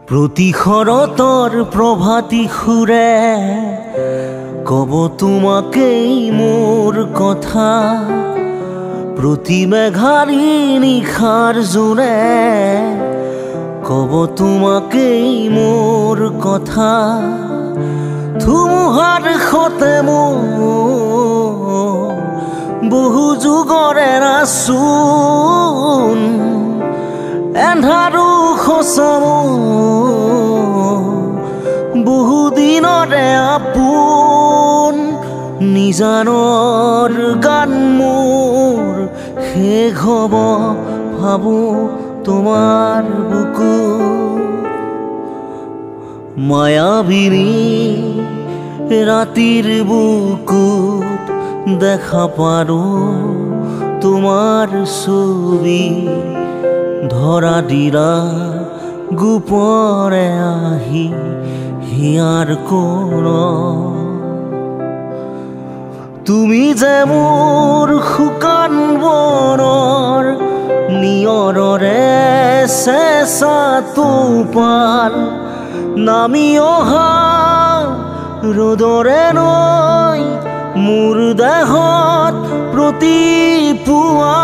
প্ৰতি শৰতৰ প্ৰভাতী সুৰে কব তোমাকেই মোৰ কথা, প্ৰতি মেঘাৰী নিশাৰ জোৰে কব তোমাকেই মোৰ কথা। ধুমুহাৰ সতে মোৰ বহু যুগৰে নাচোন, এন্ধাৰো খচম বহু দিনৰে আপোন। নিজানৰ গান মোৰ শেষ হ'ব ভাবো তোমাৰ বুকু। মায়াবিনী ৰাতিৰ বুকুত দেখা পাৰো তোমাৰ ছবি, ধৰা দিলা গোপৰে আহি হিয়াৰ কোণ। তুমি যে মোৰ শুকান বনৰ নিয়ৰৰে চেঁচা টোপাল, নামি অহা ৰ'দৰে নৈ, মোৰ দেহত প্ৰতি পুৱা